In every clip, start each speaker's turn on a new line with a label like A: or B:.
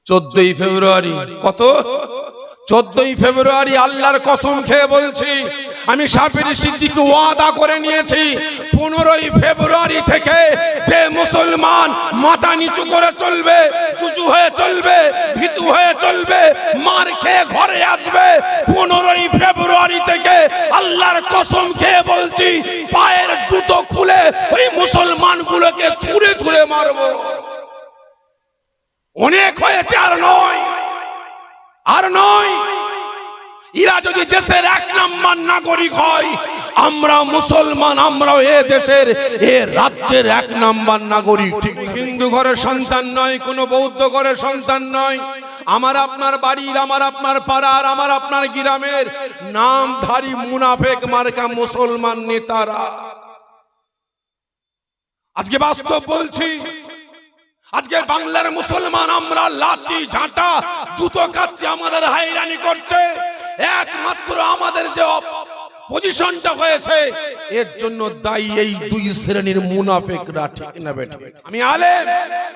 A: 14ই ফেব্রুয়ারি। কত? 14ই ফেব্রুয়ারি। আল্লাহর কসম খেয়ে বলছি, আমি সাবির সিদ্দিক ওয়াদা করে নিয়েছি 15ই ফেব্রুয়ারি থেকে যে মুসলমান মাথা নিচু করে চলবে, চুচু হয়ে চলবে, ভীতু হয়ে চলবে, মার খেয়ে ঘরে আসবে, 15ই ফেব্রুয়ারি থেকে আল্লাহর কসম খেয়ে বলছি পায়ের জুতো খুলে ওই মুসলমানগুলোকে ছুঁড়ে ছুঁড়ে মারবো। অনেক হয়েছে, আর নয়, আর নয়। এরা যদি দেশের 1 নম্বর নাগরিক হয়, আমরা মুসলমান, আমরাও এ দেশের, এ রাজ্যের 1 নম্বর নাগরিক। ঠিক হিন্দু ঘরের সন্তান নয়, কোন বৌদ্ধ ঘরের সন্তান নয়। আমার আপনার বাড়ির, আমার আপনার পাড়ার, আমার আপনার গ্রামের নামধারী মুনাফেক মার্কা মুসলমান নেতারা। আজকে বাস্তব বলছি, আজকে বাংলার মুসলমান আমরা লাঠি ঝাঁটা জুতো খাচ্ছি, আমাদের হাইরানি করছে। একমাত্র আমাদের যে পজিশনটা হয়েছে, এর জন্য দায়ী এই 2 শ্রেণীর মুনাফিকরা। ঠিক না বেটা? আমি আলেম,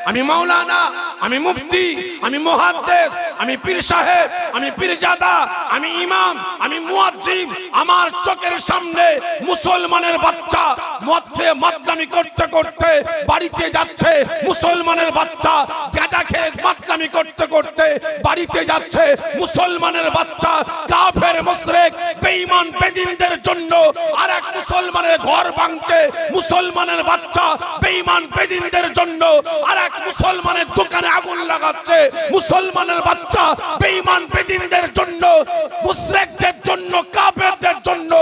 A: আমি মাওলানা, আমি মুফতি, আমি মুহাদ্দিস, আমি পীর সাহেব, আমি পীরজাদা, আমি ইমাম, আমি মুয়াজ্জিন। আমার চোখের সামনে মুসলমানের বাচ্চা মদ খেয়ে মাতলামি করতে করতে বাড়িতে যাচ্ছে, মুসলমানের বাচ্চা গাঁজা খেয়ে মাতলামি করতে করতে বাড়িতে যাচ্ছে, মুসলমানের বাচ্চা কাফের মুশরিক বেঈমান বেদিনদের জন্য আরেক মুসলমানের ঘর ভাঙছে, মুসলমানের বাচ্চা বেঈমান বেদিনদের জন্য আরেক মুসলমানের দোকানে আগুন লাগাচ্ছে, মুসলমানের বাচ্চা বেঈমান বেদিনদের জন্য, মুশরিকদের জন্য, কাফেরদের জন্য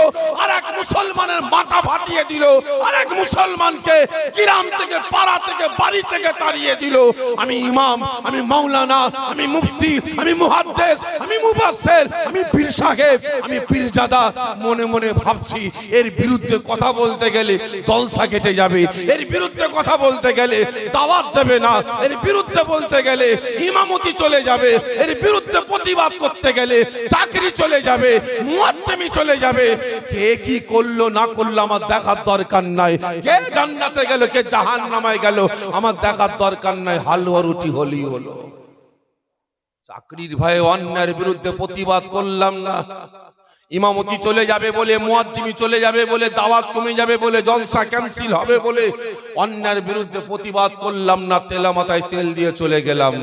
A: আরেক মুসলমানের মাথা ফাটিয়ে দিল, আরেক মুসলমানকে গ্রাম থেকে, পাড়া থেকে, বাড়ি থেকে তাড়িয়ে দিল। আমি ইমাম, আমি মাওলানা, আমি মুফতি, আমি মুহাদ্দিস, আমি মুফাসসির, আমি পীর সাহেব, আমি পীরজাদা, মনে মনে ভাবছি এর বিরুদ্ধে কথা বলতে গেলে জলসা কেটে যাবে, এর বিরুদ্ধে কথা বলতে গেলে দাওয়াত দেবে না, এর বিরুদ্ধে বলতে গেলে ইমামতি চলে যাবে, এর বিরুদ্ধে প্রতিবাদ করতে গেলে চাকরি চলে যাবে, মুয়াজ্জিমি চলে যাবে। কে কি করলো না করলো আমার দেখার দরকার নাই, কে জান্নাতে গেল, কে জাহান্নামে গেল, আমার দেখার দরকার নাই। হালুয়া রুটি হলি হলো। চাকরির ভয়ে অন্যায়ের বিরুদ্ধে প্রতিবাদ করলাম না, ইমামতি চলে যাবে বলে, মুয়াজ্জিমি চলে যাবে বলে, দাওয়াত কমে যাবে বলে, জলসা ক্যান্সেল হবে বলে অন্যায়ের বিরুদ্ধে প্রতিবাদ করলাম না, তেলা মাথায় তেল দিয়ে চলে গেলাম।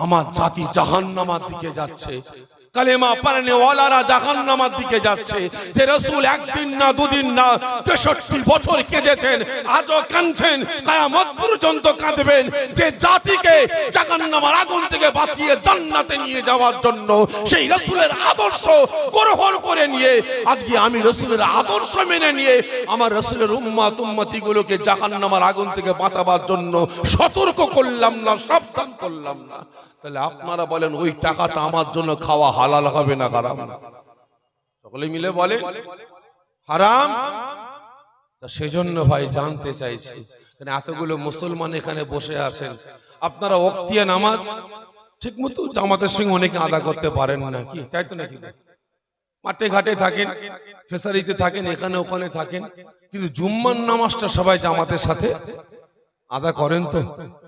A: আমার জাতি জাহান্নামের দিকে যাচ্ছে, কালেমা পড়নে ওয়ালারা জাহান্নামের দিকে যাচ্ছে। যে রাসূল একদিন না, দুদিন না, 63 বছর কেঁদেছেন, আজও কাঁদছেন, কিয়ামত পর্যন্ত কাঁদবেন। যে জাতিকে জাহান্নামের আগুন থেকে বাঁচিয়ে জান্নাতে নিয়ে যাওয়ার জন্য সেই রাসূলের আদর্শ গ্রহণ করে নিয়ে, আজকে আমি রাসূলের আদর্শ মেনে নিয়ে আমার রাসূলের উম্মত উম্মতিগুলোকে জাহান্নামের আগুন থেকে বাঁচাবার জন্য সতর্ক করলাম না, সাবধান করলাম না। তাহলে আপনারা বলেন ওই টাকাটা আমার জন্য খাওয়া হালাল হবে না হারাম? সকলে মিলে বলে হারাম। সেজন্য ভাই জানতে চাইছি, এতগুলো মুসলমান এখানে বসে আছেন, আপনারা ওয়াক্তিয়া নামাজ ঠিক মতো জামাতের সঙ্গে অনেকে আদা করতে পারেন না, কি তাই তো নাকি? মাঠে ঘাটে থাকেন, ফেসারিতে থাকেন, এখানে ওখানে থাকেন, কিন্তু জুম্মার নামাজটা সবাই জামাতের সাথে আদা করেন তো?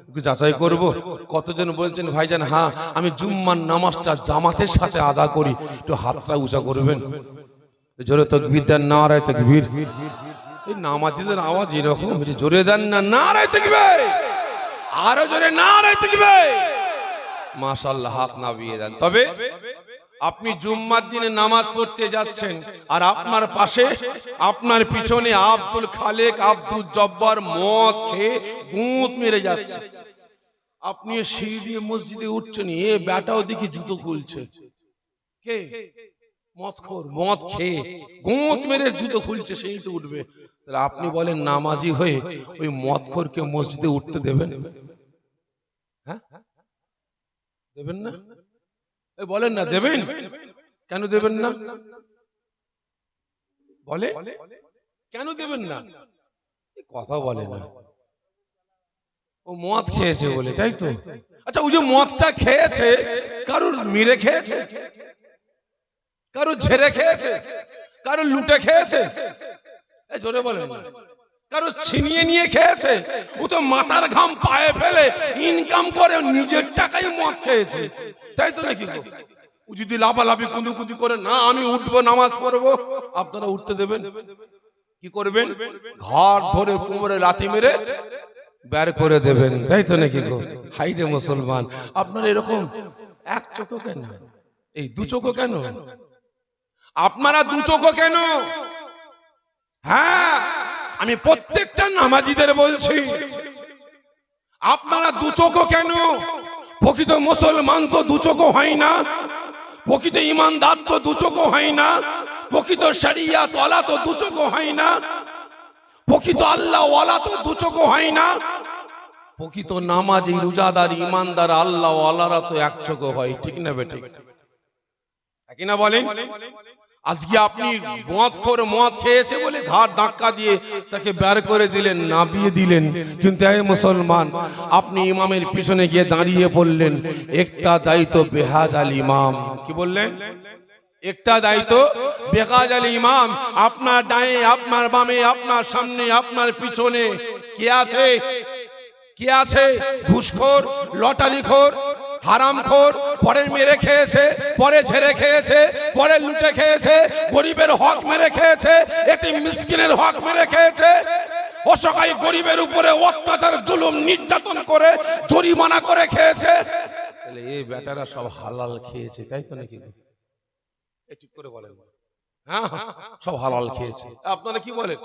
A: একটু যাচাই করবো। কতজন বলছেন ভাইজান হ্যাঁ আমি জুম্মার নামাজটা জামাতের সাথে আদা করি? একটু হাতটা উঁচা করবেন, জোরে তাকবীর দেন, নারায়ে তাকবীর। এই নামাজীদের আওয়াজ এরকম, জোরে দেন না, নারায়ে তাকবীর, আরো জোরে নারায়ে তাকবীর। মাশাআল্লাহ, হাত নামিয়ে দেন। তবে আপনি জুম্মার দিনে নামাজ পড়তে যাচ্ছেন, আর আপনার পাশে, আপনার পিছনে আব্দুল খালেক, আব্দুল জব্বার মদ খেয়ে গুঁত মেরে যাচ্ছে। আপনি সিঁড়ি দিয়ে মসজিদে উঠছেন, এ ব্যাটাও দেখি জুতো খুলছে, কে? মদখোর, মদ খেয়ে গুঁত মেরে জুতো খুলছে, সেই তো উঠবে। তাহলে আপনি বলেন নামাজি হয়ে ওই মদখোরকে মসজিদে উঠতে দেবেন? হ্যাঁ দেবেন না? বলেন না দেবেন? কেন দেবেন না? বলে কেন দেবেন না? কথা বলে না, ও মদ খেয়েছে বলে, তাই তো? আচ্ছা, ওই যে মদটা খেয়েছে, কারোর মেরে খেয়েছে, কারোর ঝেড়ে খেয়েছে, কারোর লুটে খেয়েছে? জোরে বলেন। কারো ছিনিয়ে নিয়ে খেয়েছে, ও তো মাথার ঘাম পায়ে ফেলে ইনকাম করে নিজের টাকায় মদ খেয়েছে, তাই তো নাকি গো? ও যদি লাফালাফি কুঁদুকুদি করে না আমি উঠবো নামাজ পড়বো, আপনারা উঠতে দেবেন? কি করবেন? ঘাট ধরে কোমরে লাথি মেরে বের করে দেবেন, তাই তো নাকি গো? হাইরে মুসলমান, আপনারা এরকম এক চোখো কেন, এই দু চোখো কেন? আপনারা দু চোখো কেন? হ্যাঁ, আমি প্রত্যেকটা নামাজিদের বলছি, আপনারা দু চোখো কেন? প্রকৃত মুসলমান তো দু চোখো হয় না, প্রকৃত ইমানদার তো দু চোখো হয় না, প্রকৃত শরিয়ত ওয়ালা তো দু চোখো হয় না, প্রকৃত আল্লাহ ওয়ালা তো দু চোখো হয় না, প্রকৃত নামাজি রোজাদার ইমানদার আল্লাহ ওয়ালারা তো এক চোখো হয়, ঠিক না বেঠিক? কি না বলেন? আজকে আপনি মদ খেয়েছে বলে ঘাট ধাক্কা দিয়ে তাকে বের করে দিলেন, নামিয়ে দিলেন, কিন্তু এই মুসলমান আপনি ইমামের পিছনে গিয়ে দাঁড়িয়ে পড়লেন, একটা দায়িত্ব বেহাজ আল ইমাম। কি বললেন? একটা দায়িত্ব বেহাজ আল ইমাম। আপনার ডায়ে, আপনার বামে, আপনার সামনে, আপনার পিছনে কে আছে? কে আছে? ঘুষখোর, লটারিখোর, হারামখোর, পরে মেরে খেয়েছে, পরে ঝেড়ে খেয়েছে, পরে লুটে খেয়েছে, গরিবের হক মেরে খেয়েছে, এতিম মিসকিনের হক মেরে খেয়েছে, অসহায় গরিবের উপরে অত্যাচার জুলুম নির্যাতন করে জরিমানা করে খেয়েছে। তাহলে এই বেটারা সব হালাল খেয়েছে, তাই তো নাকি? ঠিক করে বলেন। হ্যাঁ, সব হালাল খেয়েছে। আপনারা কি বলেন?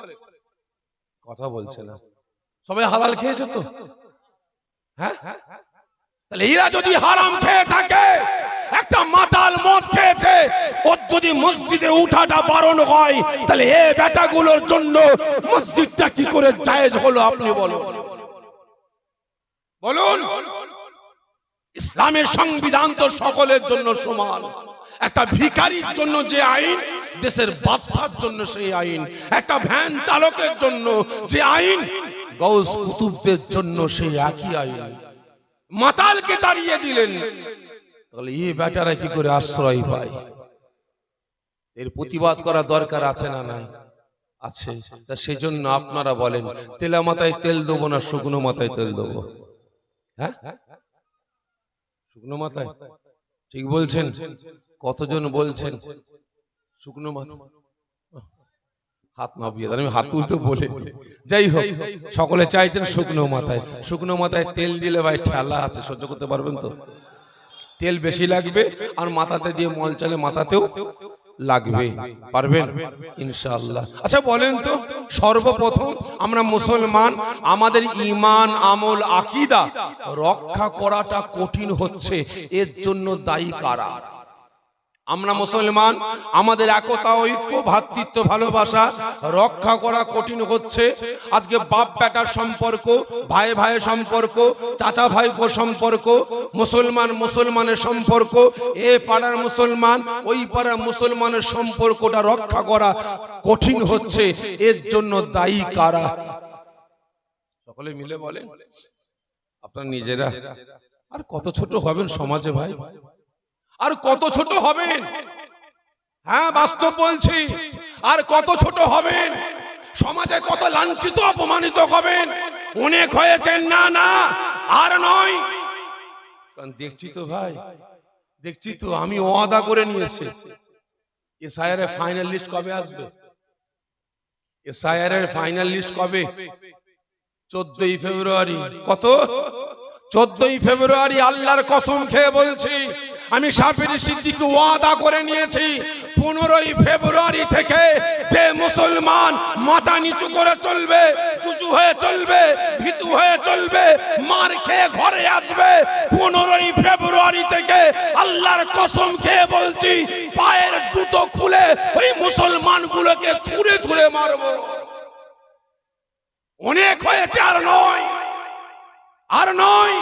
A: কথা বলছে না। সবাই হালাল খেয়েছে তো? হ্যাঁ, তাহলে এরা যদি হারাম খেয়ে থাকে, একটা মাতাল মদ খেয়েছে, ওর যদি মসজিদে উঠাটা বারণ হয়, তাহলে এই বেটাগুলোর জন্য মসজিদটা কি করে জায়েজ হলো আপনি বলুন? বলুন। ইসলামের সংবিধান তো সকলের জন্য সমান। একটা ভিখারির জন্য যে আইন, দেশের বাদশার জন্য সেই আইন। একটা ভ্যান চালকের জন্য যে আইন, গৌস কুতুবদের জন্য সেই একই আইন। মাতালকে দাঁড়িয়ে দিলেন, তাহলে এই বেটারা কি করে আশ্রয় পায়? এর প্রতিবাদ করা দরকার আছে না নাই? আছে। তা সেজন্য আপনারা বলেন, তেলা মাথায় তেল দেবো না শুকনো মাথায় তেল দেবো? হ্যাঁ, শুকনো মাথায়। ঠিক বলছেন? কতজন বলছেন শুকনো মাথা? হাত নামিয়ে দেন, আমি হাত তুলতে বলে। যাই হোক, সকলে চাইছেন শুকনো মাথায়। শুকনো মাথায় তেল দিলে ভাই ঠেলা আছে, সহ্য করতে পারবেন তো? তেল বেশি লাগবে, আর মাথাতে দিয়ে মল চালে মাথাতেও লাগবে, পারবেন ইনশাআল্লাহ। আচ্ছা বলেন তো, সর্বপ্রথম আমরা মুসলমান, আমাদের ঈমান, আমল, আকীদা রক্ষা করাটা কঠিন হচ্ছে, এর জন্য দায়ী কারা? আমরা মুসলমান, আমাদের একতা, ঐক্য, ভ্রাতৃত্ব, ভালোবাসা রক্ষা করা কঠিন হচ্ছে। আজকে বাপ বেটার সম্পর্ক, ভাই ভাইয়ের সম্পর্ক, চাচা ভাইপোর সম্পর্ক, মুসলমান মুসলমানের সম্পর্ক, এ পাড়ার মুসলমান ওই পাড়ার মুসলমানের সম্পর্কটা রক্ষা করা কঠিন হচ্ছে, এর জন্য দায়ী কারা? সকলে মিলে বলেন আপনারা নিজেরা। আর কত ছোট হবেন সমাজে ভাই, আর কত ছোট হবেন? হ্যাঁ, বাস্তব বলছি, আর কত ছোট হবেন? সমাজে কত লাঞ্ছিত অপমানিত হবেন। অনেক হয়েছেন, না না আর নয়। কারণ দেখছি তো ভাই, দেখছি তো, আমি ওয়াদা করে নিয়েছি। এসআইআর এর ফাইনাল লিস্ট কবে আসবে? এসআইআর এর ফাইনাল লিস্ট কবে? 14ই ফেব্রুয়ারি। কত? 14ই ফেব্রুয়ারি। আল্লাহর কসম খেয়ে বলছি, আমি শাফিঈ সিদ্দিক ওয়াদা করে নিয়েছি, 15ই ফেব্রুয়ারি থেকে যে মুসলমান মাথা নিচু করে চলবে, চুচু হয়ে চলবে, ভীতু হয়ে চলবে, মার খেয়ে ঘরে আসবে, 15ই ফেব্রুয়ারি থেকে আল্লাহর কসম খেয়ে বলছি, পায়ের জুতো খুলে ওই মুসলমানগুলোকে ছুঁড়ে ছুঁড়ে মারবো। অনেক হয়েছে, আর নয়, আর নয়।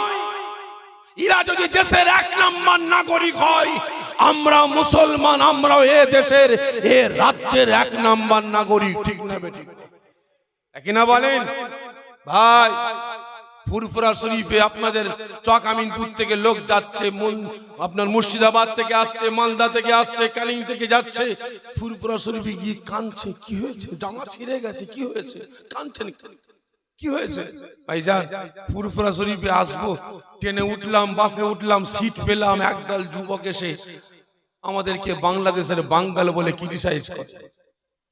A: এরা যদি দেশের 1 নাম্বার নাগরিক হয়, আমরা মুসলমান, আমরাও এ দেশের, এ রাজ্যের 1 নাম্বার নাগরিক, ঠিক না বেঠিক? একই না বলেন ভাই? ফুরফুরা শরীফে আপনাদের চক আমিনপুর থেকে লোক যাচ্ছে, আপনার মুর্শিদাবাদ থেকে আসছে, মালদা থেকে আসছে, ক্যানিং থেকে যাচ্ছে, ফুরফুরা শরীফে গিয়ে কাঁদছে। কি হয়েছে? জামা ছিঁড়ে গেছে, কি হয়েছে? কাঁদছেন, কি হয়েছে? ভাইজান, ফুরফুরা শরীফে আসবো, ট্রেনে উঠলাম, বাসে উঠলাম, সিট পেলাম, একদল যুবক এসে আমাদেরকে বাংলাদেশের বাঙ্গাল বলে ক্রিটিসাইজ করে,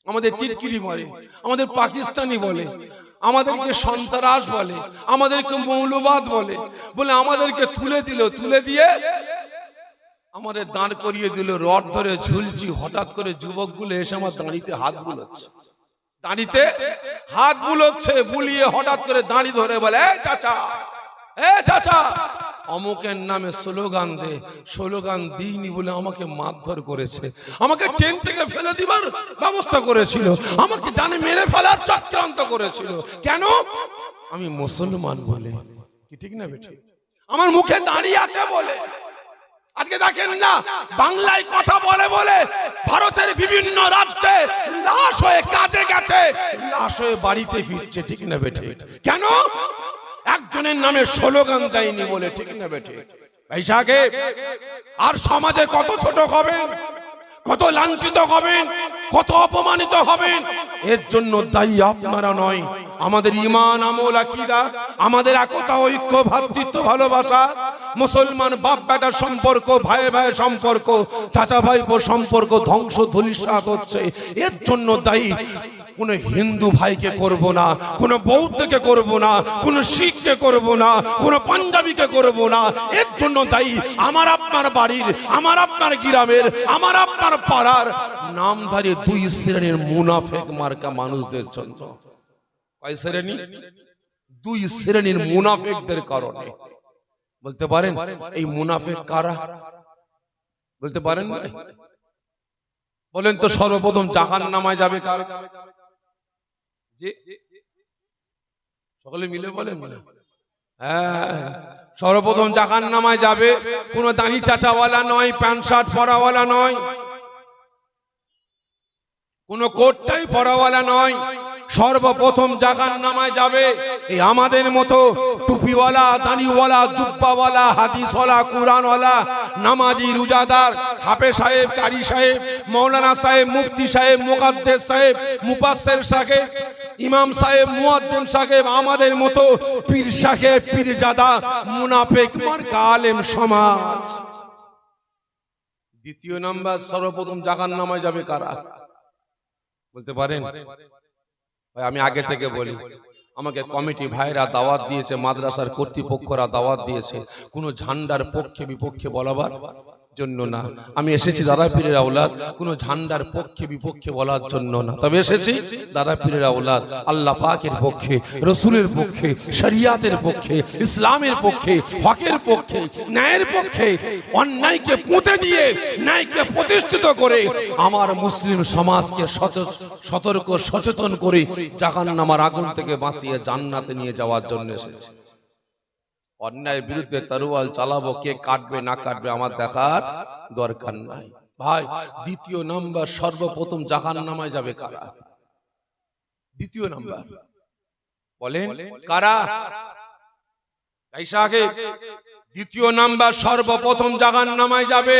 A: আমাদের টিটকিরি বলে, আমাদের পাকিস্তানি বলে, আমাদেরকে সন্ত্রাস বলে, আমাদেরকে মৌলবাদ বলে, বলে আমাদেরকে তুলে দিল, তুলে দিয়ে আমাদের দাঁড় করিয়ে দিল, রড ধরে ঝুলছি। হঠাৎ করে যুবকগুলো এসে আমার দাঁড়িতে হাত বুলোচ্ছে, দাঁড়িতে হাত বুলোচ্ছে, বুলিয়ে হঠাৎ করে দাঁড়ি ধরে বলে, এ চাচা, এ চাচা, অমুকের নামে স্লোগান দে। স্লোগান দিইনি বলে আমাকে মারধর করেছে, আমাকে ট্রেন থেকে ফেলে দিবার ব্যবস্থা করেছিল, আমাকে জানে মেরে ফেলার চক্রান্ত করেছিল। কেন? আমি মুসলমান বলে। কি ঠিক না বেটি? আমার মুখে দাঁড়িয়ে আছে বলে। আজকে দেখেন না, বাংলায় কথা বলে বলে ভারতের বিভিন্ন রাজ্যে লাশ হয়ে কাজে গেছে, লাশ হয়ে বাড়িতে ফিরছে। ঠিক না বেটি? কেন? একজনের নামে স্লোগান দেয়নি বলে। ঠিক না বেটি? ভাইসাকে আর সমাজে কত ছোট হবেন, কত লাঞ্ছিত হবেন, কত অপমানিত হবেন। এর জন্য দায়ী আপনারা নয়, আমাদের ঈমান, আমল, আকীদা, আমাদের একতা, ঐক্য, ভ্রাতৃত্ব, ভালোবাসা, মুসলমান বাপ বেটার সম্পর্ক, ভাই ভাই সম্পর্ক, চাচা ভাইপোর সম্পর্ক ধ্বংস ধূলিসাৎ হচ্ছে। এর জন্য দায়ী কোন হিন্দু ভাইকে করব না, কোন বৌদ্ধকে করব না, কোন শিখকে করব না, কোন পাঞ্জাবিকে করব না। এর জন্য দায়ী আমার আপনার বাড়ির, আমার আপনার গ্রামের, আমার আপনার পাড়ার নামধারী দুই শ্রেণীর মুনাফিক মার্কা মানুষদের জন্য। কয় শ্রেণী? দুই শ্রেণীর মুনাফিকদের কারণে। বলতে পারেন এই মুনাফিক কারা? বলতে পারেন না? বলেন তো, সর্বপ্রথম জাহান্নামে যাবে কারা? সকলে মিলে বলেন। হ্যাঁ, সর্বপ্রথম জাহান্নামে যাবে কোন দাড়ি চাচাওয়ালা নয়, প্যান্ট শার্ট পরাওয়ালা নয়, কোন কোট টাই পরাওয়ালা নয়। সর্বপ্রথম জাহান্নামে যাবে এই আমাদের মতো টুপিওয়ালা, দাড়িওয়ালা, জুব্বাওয়ালা, হাদিসওয়ালা, কুরআনওয়ালা, নামাজি, রোজাদার, হাফেজ সাহেব, কারি সাহেব, মাওলানা সাহেব, মুফতি সাহেব, মুকাদ্দেস সাহেব, মুফাসসির সাহেব, ইমাম সাহেব, মুয়াজ্জিন সাহেব, আমাদের মতো পীর সাহেব, পীরজাদা, মুনাফিক মার্কা আলেম সমাজ। দ্বিতীয় নাম্বার, সর্বপ্রথম জাহান্নামে যাবে কারা? বলতে পারেন? আমি আগে থেকে বলি, আমাকে কমিটি ভাইরা দাওয়াত দিয়েছে, মাদ্রাসার কর্তৃপক্ষরা দাওয়াত দিয়েছে, কোনো ঝান্ডার পক্ষে বিপক্ষে বলাবার জন্য না। আমি এসেছি দাদা পীরের আওলাদ, কোনো ঝান্ডার পক্ষে বিপক্ষে বলার জন্য না। তবে এসেছি দাদা পীরের আওলাদ আল্লাহ পাকের পক্ষে, রসুলের পক্ষে, শরিয়াতের পক্ষে, ইসলামের পক্ষে, হকের পক্ষে, ন্যায়ের পক্ষে, অন্যায়কে পুঁতে দিয়ে ন্যায়কে প্রতিষ্ঠিত করে আমার মুসলিম সমাজকে সতর্ক সচেতন করে জাহান্নামের আগুন থেকে বাঁচিয়ে জান্নাতে নিয়ে যাওয়ার জন্য এসেছি। অন্যায়ের বিরুদ্ধে তরোয়াল চালাবো, কে কাটবে না কাটবে আমার দেখার দরকার নাই ভাই। দ্বিতীয় নাম্বার, সর্বপ্রথম জাহান্নামে যাবে কারা? দ্বিতীয় নাম্বার বলেন কারা? দ্বিতীয় নাম্বার, সর্বপ্রথম জাহান্নামে যাবে